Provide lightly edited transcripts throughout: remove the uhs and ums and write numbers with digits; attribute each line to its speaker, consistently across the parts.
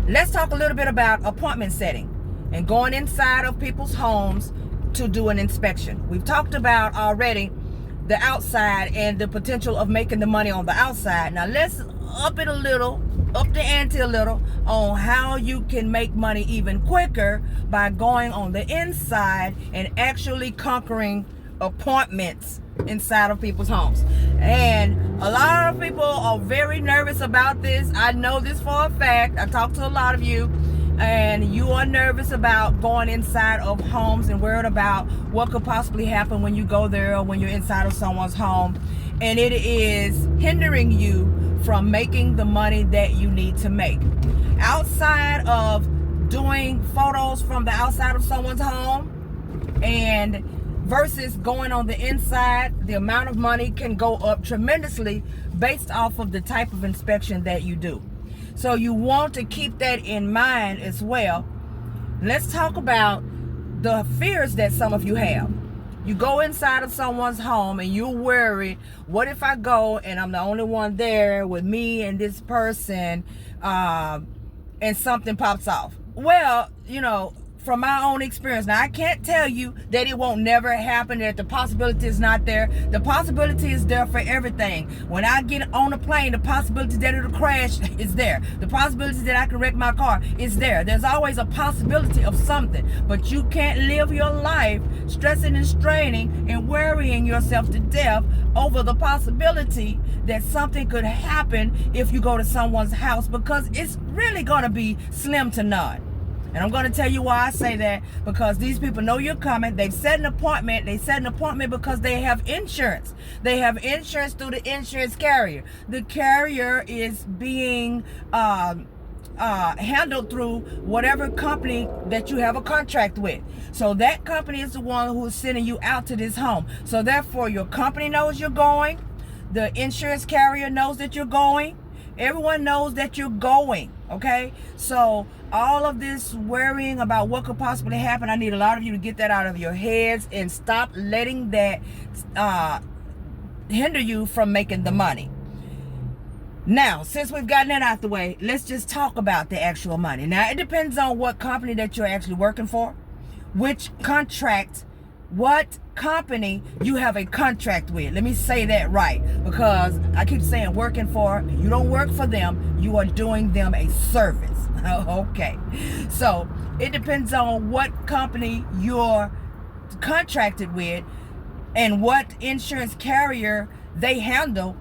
Speaker 1: Let's talk a little bit about appointment setting and going inside of people's homes to do an inspection. We've talked about already the outside and the potential of making the money on the outside. Now let's up it a little, up the ante a little on how you can make money even quicker by going on the inside and actually conquering appointments inside of people's homes. And a lot of people are very nervous about this. I know this for a fact. I talked to a lot of you, and you are nervous about going inside of homes and worried about what could possibly happen when you go there or when you're inside of someone's home, and it is hindering you from making the money that you need to make. Outside of doing photos from the outside of someone's home and versus going on the inside, the amount of money can go up tremendously based off of the type of inspection that you do. So you want to keep that in mind as well. Let's talk about the fears that some of you have. You go inside of someone's home and you're worried, what if I go and I'm the only one there with me and this person, and something pops off? Well, you know, from my own experience, now I can't tell you that it won't never happen, that the possibility is not there. The possibility is there for everything. When I get on a plane, the possibility that it'll crash is there. The possibility that I can wreck my car is there. There's always a possibility of something, but you can't live your life stressing and straining and worrying yourself to death over the possibility that something could happen if you go to someone's house, because it's really gonna be slim to none. And I'm going to tell you why I say that, because these people know you're coming. They've set an appointment. They set an appointment because they have insurance. They have insurance through the insurance carrier. The carrier is being handled through whatever company that you have a contract with. So that company is the one who is sending you out to this home. So therefore, your company knows you're going. The insurance carrier knows that you're going. Everyone knows that you're going, okay? So all of this worrying about what could possibly happen, I need a lot of you to get that out of your heads and stop letting that hinder you from making the money. Now, since we've gotten that out the way, let's just talk about the actual money. Now, it depends on what company that you're actually working for, which contract, what company you have a contract with. Let me say that right, because I keep saying working for. You don't work for them, you are doing them a service. Okay, so it depends on what company you're contracted with and what insurance carrier they handle.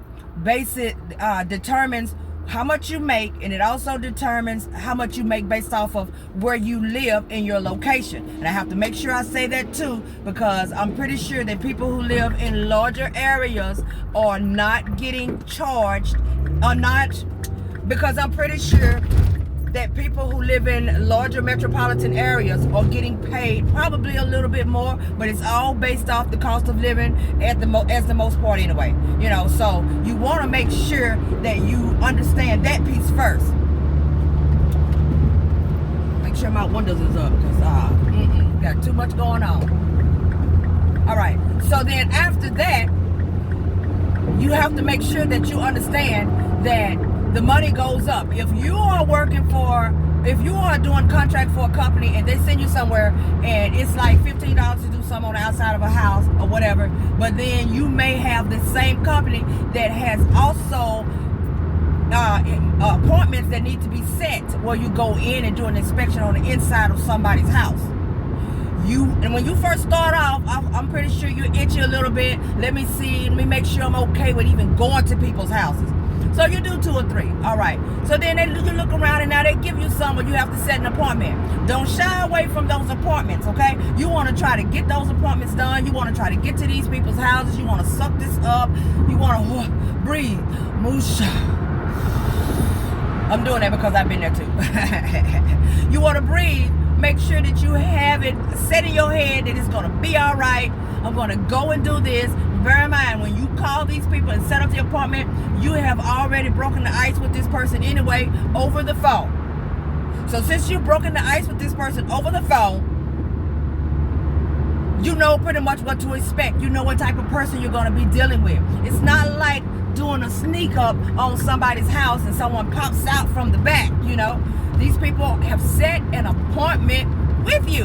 Speaker 1: Determines how much you make, and it also determines how much you make based off of where you live in your location. And I have to make sure I say that too, because I'm pretty sure that people who live in larger areas are not getting charged, or not, because I'm pretty sure that people who live in larger metropolitan areas are getting paid probably a little bit more, but it's all based off the cost of living as the most part anyway. You know, so you want to make sure that you understand that piece first. Make sure my windows is up, because got too much going on. All right, so then after that, you have to make sure that you understand that the money goes up. If you are doing contract for a company and they send you somewhere and it's like $15 to do something on the outside of a house or whatever, but then you may have the same company that has also appointments that need to be set where you go in and do an inspection on the inside of somebody's house. And when you first start off, I'm pretty sure you're itchy a little bit. Let me make sure I'm okay with even going to people's houses. So you do 2 or 3. All right. So then you look around and now they give you some where you have to set an appointment. Don't shy away from those appointments, okay? You want to try to get those appointments done. You want to try to get to these people's houses. You want to suck this up. You want to breathe. Musha. I'm doing that because I've been there too. You want to breathe. Make sure that you have it set in your head that it's going to be all right. I'm going to go and do this. Bear in mind, when you call these people and set up the appointment, you have already broken the ice with this person anyway over the phone. So since you've broken the ice with this person over the phone, you know pretty much what to expect. You know what type of person you're going to be dealing with. It's not like doing a sneak up on somebody's house and someone pops out from the back, you know. These people have set an appointment with you.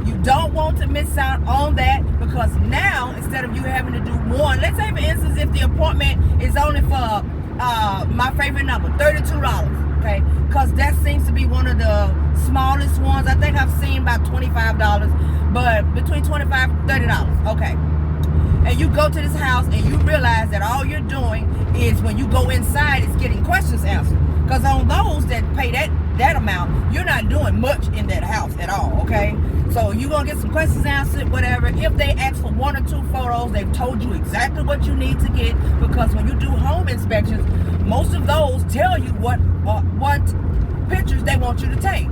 Speaker 1: You don't want to miss out on that, because now, instead of you having to do one, let's say for instance, if the appointment is only for my favorite number, $32, okay? Because that seems to be one of the smallest ones. I think I've seen about $25, but between $25 and $30, okay? And you go to this house and you realize that all you're doing is, when you go inside, is getting questions answered. Because on those that pay that amount, you're not doing much in that house at all, okay? So you're going to get some questions answered, whatever. If they ask for 1 or 2 photos, they've told you exactly what you need to get, because when you do home inspections, most of those tell you what pictures they want you to take.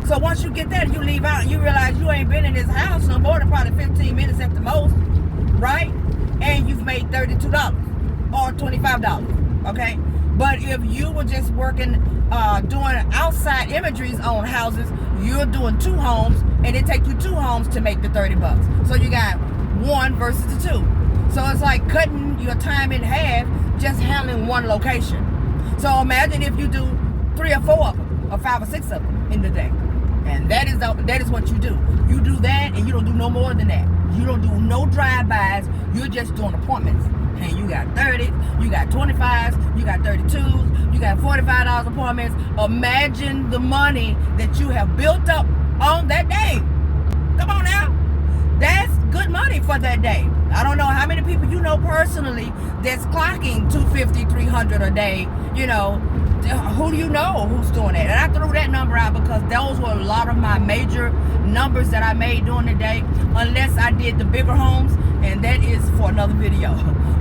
Speaker 1: So once you get that, you leave out and you realize you ain't been in this house no more than probably 15 minutes at the most, right? And you've made $32 or $25, okay? But if you were just working, doing outside imageries on houses, you're doing 2 homes, and it takes you 2 homes to make the $30. So you got 1 versus the 2. So it's like cutting your time in half just handling 1 location. So imagine if you do 3 or 4 of them, or 5 or 6 of them in the day. And that is what you do. You do that, and you don't do no more than that. You don't do no drive-bys. You're just doing appointments. And you got 30, you got 25s, you got 32s, you got $45 appointments. Imagine the money that you have built up on that day. Come on now. That's good money for that day. I don't know how many people you know personally that's clocking $250, $300 a day. You know, who do you know who's doing that? And I threw that number out because those were a lot of my major numbers that I made during the day, unless I did the bigger homes, and that is for another video.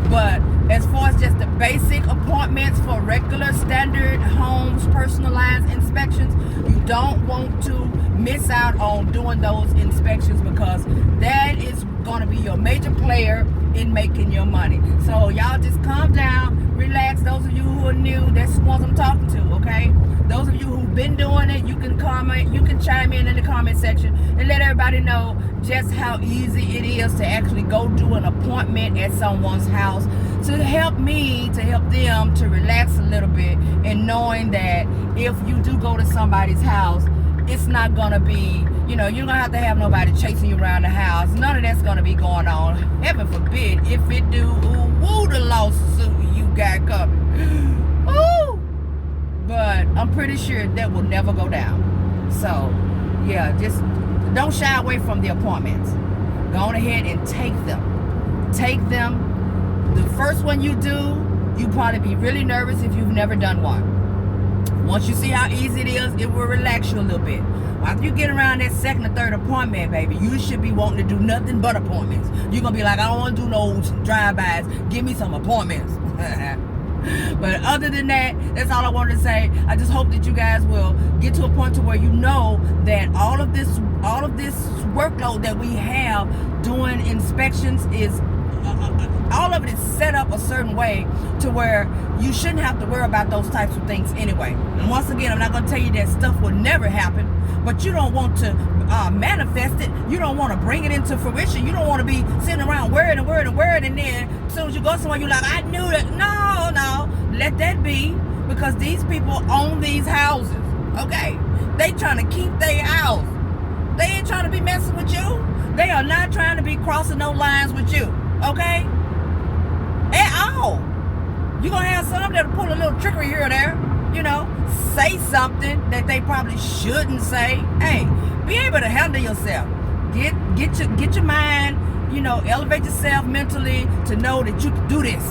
Speaker 1: But as far as just the basic appointments for regular standard homes, personalized inspections, you don't want to miss out on doing those inspections, because that is going to be your major player in making your money. So y'all just calm down, relax. Those of you who are new, that's the ones I'm talking to, okay? Those of you who've been doing it, you can comment, you can chime in the comment section and let everybody know just how easy it is to actually go do an appointment at someone's house, to help me, to help them to relax a little bit, and knowing that if you do go to somebody's house, it's not gonna be, you know, you're gonna have to have nobody chasing you around the house. None of that's gonna be going on. Heaven forbid if it do. Ooh, the lawsuit you got coming. Ooh. But I'm pretty sure that will never go down. So yeah, just don't shy away from the appointments. Go on ahead and take them. Take them. The first one you do, you probably be really nervous if you've never done one. Once you see how easy it is, it will relax you a little bit. After you get around that second or third appointment, baby, you should be wanting to do nothing but appointments. You're going to be like, I don't want to do no drive-bys. Give me some appointments. But other than that, that's all I wanted to say. I just hope that you guys will get to a point to where you know that all of this workload that we have doing inspections is all of it is set up a certain way to where you shouldn't have to worry about those types of things anyway. And once again, I'm not going to tell you that stuff will never happen, but you don't want to manifest it. You don't want to bring it into fruition. You don't want to be sitting around worried, and then as soon as you go somewhere, you're like, I knew that. No, let that be, because these people own these houses, okay? They trying to keep their house. They ain't trying to be messing with you. They are not trying to be crossing no lines with you, okay? At all. You're going to have some that'll pull a little trickery here or there, you know, say something that they probably shouldn't say. Hey, be able to handle yourself. Get your mind, you know, elevate yourself mentally to know that you can do this.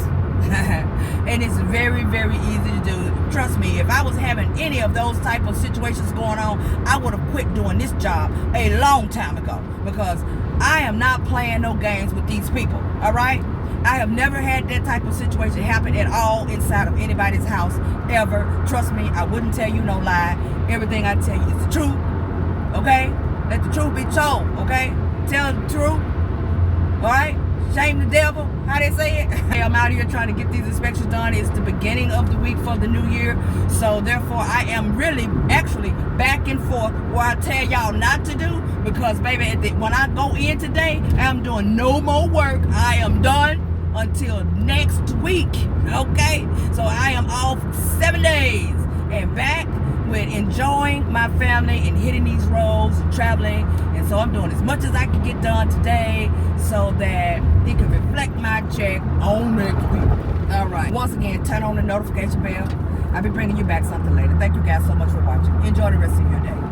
Speaker 1: And it's very, very easy to do. Trust me, if I was having any of those type of situations going on, I would have quit doing this job a long time ago, because I am not playing no games with these people, all right? I have never had that type of situation happen at all inside of anybody's house, ever. Trust me, I wouldn't tell you no lie. Everything I tell you is the truth, okay? Let the truth be told, okay? Tell the truth, all right? Shame the devil, how they say it. Hey, I'm out here trying to get these inspections done. It's the beginning of the week for the new year. So therefore, I am really actually back and forth where I tell y'all not to do, because baby, when I go in today, I'm doing no more work. I am done until next week, okay? So I am off 7 days and back with enjoying my family and hitting these roads and traveling. And so I'm doing as much as I can get done today so that it can reflect my check on next week. All right. Once again, turn on the notification bell. I'll be bringing you back something later. Thank you guys so much for watching. Enjoy the rest of your day.